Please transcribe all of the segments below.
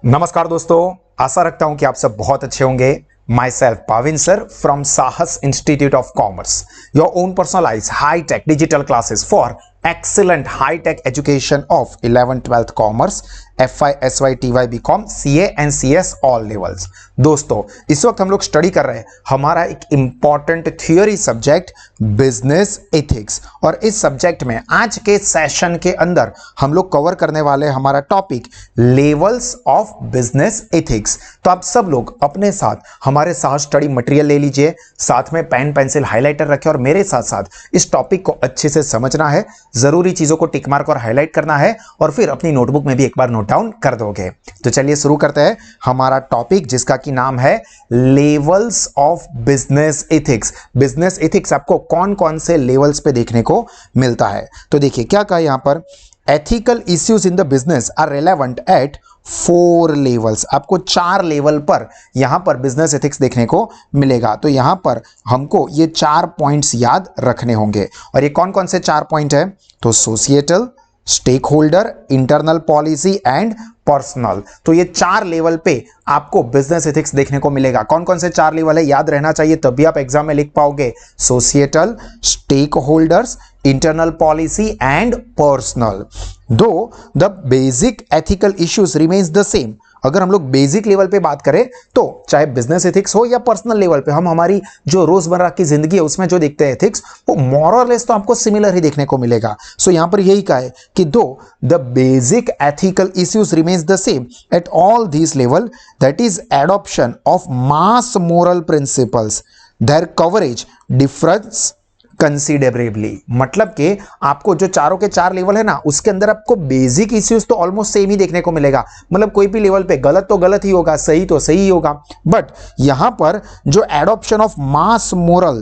नमस्कार दोस्तों, आशा रखता हूं कि आप सब बहुत अच्छे होंगे। Myself Pavin sir from Sahas institute of commerce, your own personalise high tech digital classes for excellent high tech education of 11th 12th commerce FI SY TY BCom CA and CS all levels। दोस्तों इस वक्त हम लोग study कर रहे हैं हमारा एक important theory subject business ethics, और इस सब्जेक्ट में आज के सेशन के अंदर हम लोग कवर करने वाले हमारा topic levels of business ethics. तो आप सब लोग अपने साथ हमारे साथ स्टडी मटेरियल ले लीजिए, साथ में पेन पेंसिल हाईलाइटर रखें और मेरे साथ साथ इस टॉपिक को अच्छे से समझना है, जरूरी चीजों को टिक मार्क और हाईलाइट करना है और फिर अपनी नोटबुक में भी एक बार नोट डाउन कर दोगे। तो चलिए शुरू करते हैं हमारा टॉपिक जिसका कि नाम है levels of business ethics. Business ethics आपको कौन कौन से लेवल्स पे देखने को मिलता है। तो देखिए क्या कहा यहां पर, ethical issues in the business are relevant at 4 levels. आपको 4 लेवल पर यहां पर बिजनेस एथिक्स देखने को मिलेगा। तो यहां पर हमको ये 4 पॉइंट्स याद रखने होंगे। और ये कौन कौन से 4 पॉइंट है, तो societal, stakeholder, internal policy and personal. तो ये 4 लेवल पे आपको बिजनेस एथिक्स देखने को मिलेगा। कौन कौन से 4 लेवल है याद रहना चाहिए, तभी आप एग्जाम में लिख पाओगे। Societal, stakeholders, internal policy and personal. Though the basic ethical issues remains the same. अगर हम लोग बेसिक लेवल पे बात करें तो चाहे बिजनेस एथिक्स हो या पर्सनल लेवल पे, हम हमारी जो रोजमर्रा की जिंदगी है उसमें जो देखते हैं एथिक्स, वो मोर और लेस तो आपको सिमिलर ही देखने को मिलेगा। सो यहां पर यही कहा है कि though the basic ethical issues remains the same at all this level, that is adoption of mass moral principles, their coverage difference considerably. मतलब कि आपको जो चारों के 4 लेवल है ना, उसके अंदर आपको बेसिक इश्यूज तो ऑलमोस्ट सेम ही देखने को मिलेगा। मतलब कोई भी लेवल पे गलत तो गलत ही होगा, सही तो सही ही होगा, बट यहां पर जो adoption of mass moral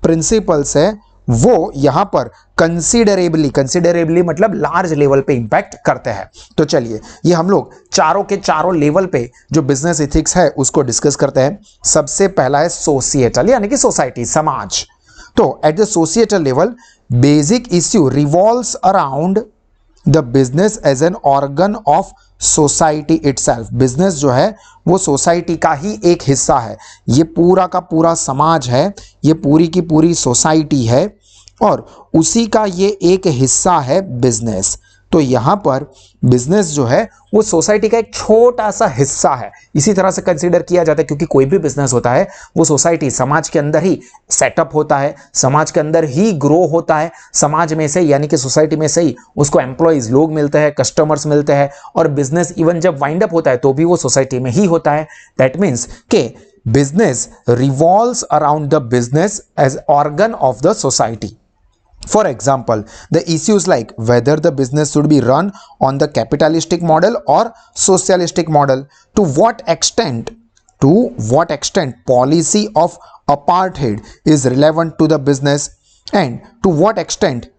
principles है वो यहां पर कंसीडरेबली मतलब लार्ज लेवल पे इंपैक्ट करते हैं। तो चलिए ये हम लोग चारों के चारों लेवल पे जो बिजनेस एथिक्स है उसको डिस्कस करते हैं। सबसे पहला है सोशिएटल, यानी कि सोसाइटी, समाज। तो at the societal level basic issue revolves around the business as an organ of society itself. Business जो है वो सोसाइटी का ही एक हिस्सा है। ये पूरा का पूरा समाज है, ये पूरी की पूरी सोसाइटी है और उसी का ये एक हिस्सा है बिजनेस। तो यहां पर बिजनेस जो है वो सोसाइटी का एक छोटा सा हिस्सा है, इसी तरह से कंसीडर किया जाता है, क्योंकि कोई भी बिजनेस होता है वो सोसाइटी, समाज के अंदर ही सेटअप होता है, समाज के अंदर ही ग्रो होता है, समाज में से यानी कि सोसाइटी में से ही उसको एम्प्लॉइज लोग मिलते हैं, कस्टमर्स मिलते हैं, और बिजनेस इवन जब वाइंड अप होता है तो भी वो सोसाइटी में ही होता है। दैट मीन्स के business revolves around the business as organ of the society. For example, the issues like whether the business should be run on the capitalistic model or socialistic model, to what extent policy of apartheid is relevant to the business, and to what extent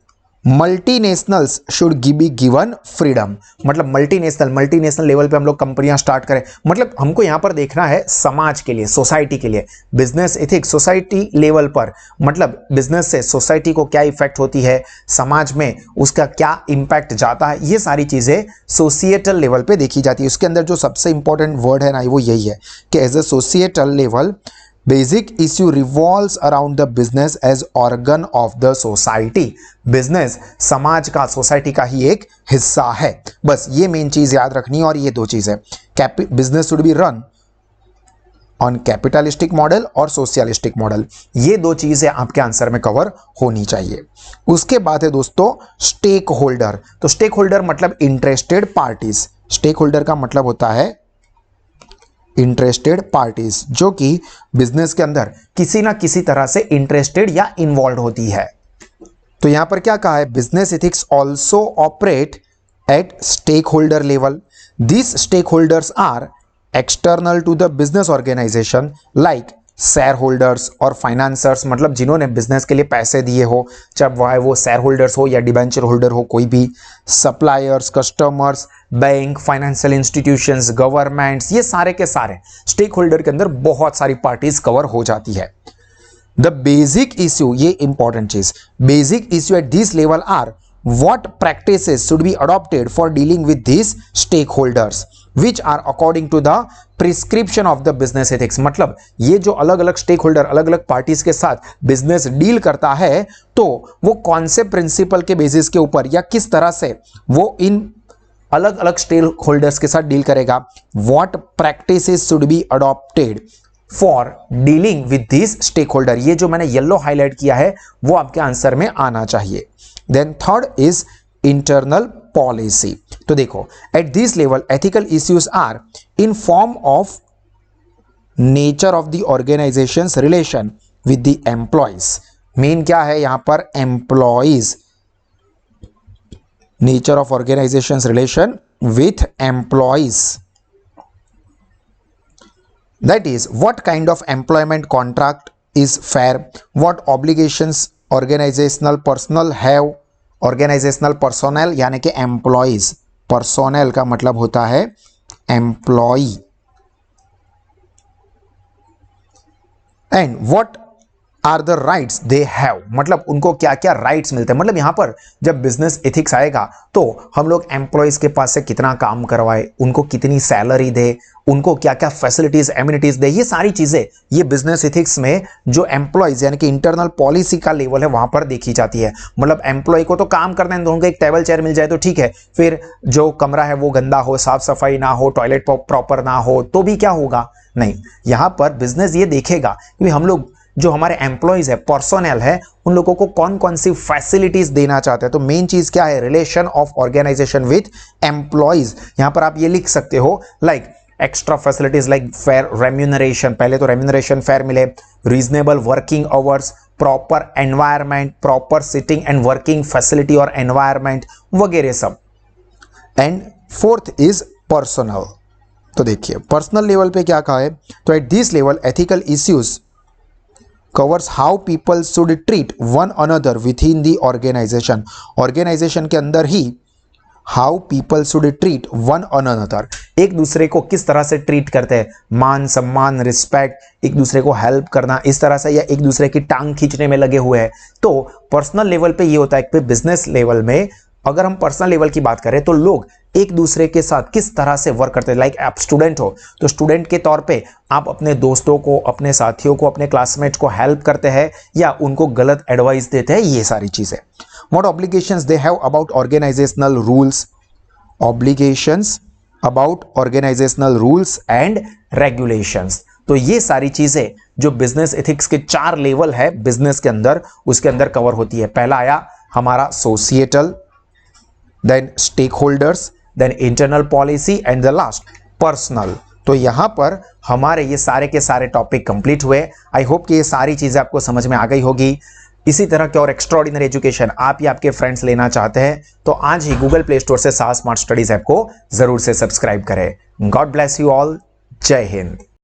multinationals should be given freedom. मतलब multinational level पे हम लोग कंपनियां start करें, मतलब हमको यहां पर देखना है समाज के लिए, सोसाइटी के लिए। बिजनेस एथिक्स सोसाइटी लेवल पर, मतलब बिजनेस से सोसाइटी को क्या इफेक्ट होती है, समाज में उसका क्या इंपैक्ट जाता है, ये सारी चीजें सोशिएटल लेवल पे देखी जाती है। उसके अंदर जो सबसे इंपॉर्टेंट वर्ड है ना वो यही है कि as a societal level basic issue revolves around the business as organ of the society. Business समाज का, सोसाइटी का ही एक हिस्सा है। बस ये मेन चीज याद रखनी है। और ये 2 चीज है, business should be run on capitalistic model और सोशलिस्टिक मॉडल। ये 2 चीजें आपके आंसर में कवर होनी चाहिए। उसके बाद है दोस्तों स्टेक होल्डर। तो स्टेक होल्डर मतलब इंटरेस्टेड पार्टीज। स्टेक होल्डर का मतलब होता है इंटरेस्टेड पार्टीज, जो कि बिजनेस के अंदर किसी ना किसी तरह से इंटरेस्टेड या इन्वॉल्व होती है। तो यहां पर क्या कहा है, business ethics also operate at stake holder level. This stake holders are external to the business organisation like share holders और फाइनेंसर्स, मतलब जिन्होंने बिजनेस के लिए पैसे दिए हो, चाहे वो शेयर होल्डर्स हो या डिबेंचर होल्डर हो, कोई भी, suppliers, customers, bank, financial institutions, governments, ये सारे के सारे स्टेक होल्डर के अंदर बहुत सारी पार्टीज कवर हो जाती है। द बेसिक इश्यू, ये इंपॉर्टेंट चीज, basic issue at this level are what practices should be adopted for dealing with these stakeholders। Which are according to the prescription of the business ethics. मतलब ये जो अलग अलग स्टेक होल्डर, अलग अलग parties के साथ बिजनेस डील करता है, तो वो कौन से प्रिंसिपल के बेसिस के ऊपर या किस तरह से वो इन अलग अलग स्टेक होल्डर्स के साथ डील करेगा। What practices should be adopted for dealing with this stake holder. ये जो मैंने येलो हाईलाइट किया है वो आपके आंसर में आना चाहिए। Then third is internal policy. तो देखो, at this level ethical issues are in form of nature of the organisations relation with the employees. Main क्या है यहां पर, employees, nature of organisations relation with employees. That is, what kind of employment contract is fair, what obligations organizational personnel have, organizational personnel यानी कि employees, personnel का मतलब होता है employee, and what are the rights they have, मतलब उनको क्या क्या राइट्स मिलते हैं। मतलब यहां पर जब बिजनेस एथिक्स आएगा तो हम लोग एम्प्लॉयज के पास से कितना काम करवाए, उनको कितनी सैलरी दे, उनको क्या क्या फैसिलिटीज एमिनिटीज दे, ये सारी चीजें ये बिजनेस एथिक्स में जो एम्प्लॉयज यानी कि इंटरनल पॉलिसी का लेवल है वहां पर देखी जाती है। मतलब एम्प्लॉय को तो काम करने दो, उनको एक टेबल चेयर मिल जाए तो ठीक है, फिर जो कमरा है वो गंदा हो, साफ सफाई ना हो, टॉयलेट प्रॉपर ना हो तो भी क्या होगा, नहीं। यहां पर बिजनेस ये देखेगा कि हम लोग जो हमारे एम्प्लॉयज है, पर्सोनल है, उन लोगों को कौन कौन सी फैसिलिटीज देना चाहते हैं। तो मेन चीज क्या है, relation of organisation with employees. यहां पर आप ये लिख सकते हो like extra facilities like fair remuneration, पहले तो रेम्यूनरेशन फेयर मिले, reasonable working hours, proper environment, proper sitting and working facility और एनवायरमेंट वगैरह सब। And fourth is personal. तो देखिए पर्सनल लेवल पे क्या कहा है, तो at this level ethical issues covers how people should treat one another within the organization। Organisation के अंदर ही how people should treat one another, एक दूसरे को किस तरह से ट्रीट करते हैं, मान सम्मान, रिस्पेक्ट, एक दूसरे को हेल्प करना इस तरह से, या एक दूसरे की टांग खींचने में लगे हुए हैं। तो पर्सनल लेवल पे ये होता है कि बिजनेस लेवल में अगर हम पर्सनल लेवल की बात करें तो लोग एक दूसरे के साथ किस तरह से वर्क करते हैं। लाइक आप स्टूडेंट हो तो स्टूडेंट के तौर पे आप अपने दोस्तों को, अपने साथियों को, अपने क्लासमेट्स को हेल्प करते हैं या उनको गलत एडवाइस देते हैं, ये सारी चीजें। What obligations they have about organisational rules, obligations about organisational rules and regulations. तो ये सारी चीजें जो बिजनेस एथिक्स के 4 लेवल है बिजनेस के अंदर, उसके अंदर कवर होती है। पहला आया हमारा societal, then stakeholders, then internal policy and the last personal. तो यहां पर हमारे ये सारे के सारे टॉपिक कंप्लीट हुए। आई होप कि ये सारी चीजें आपको समझ में आ गई होगी। इसी तरह के और एक्स्ट्राऑर्डिनरी एजुकेशन आप या आपके फ्रेंड्स लेना चाहते हैं तो आज ही गूगल प्ले स्टोर से साहा स्मार्ट स्टडीज ऐप को जरूर से सब्सक्राइब करें। God bless you all. जय हिंद।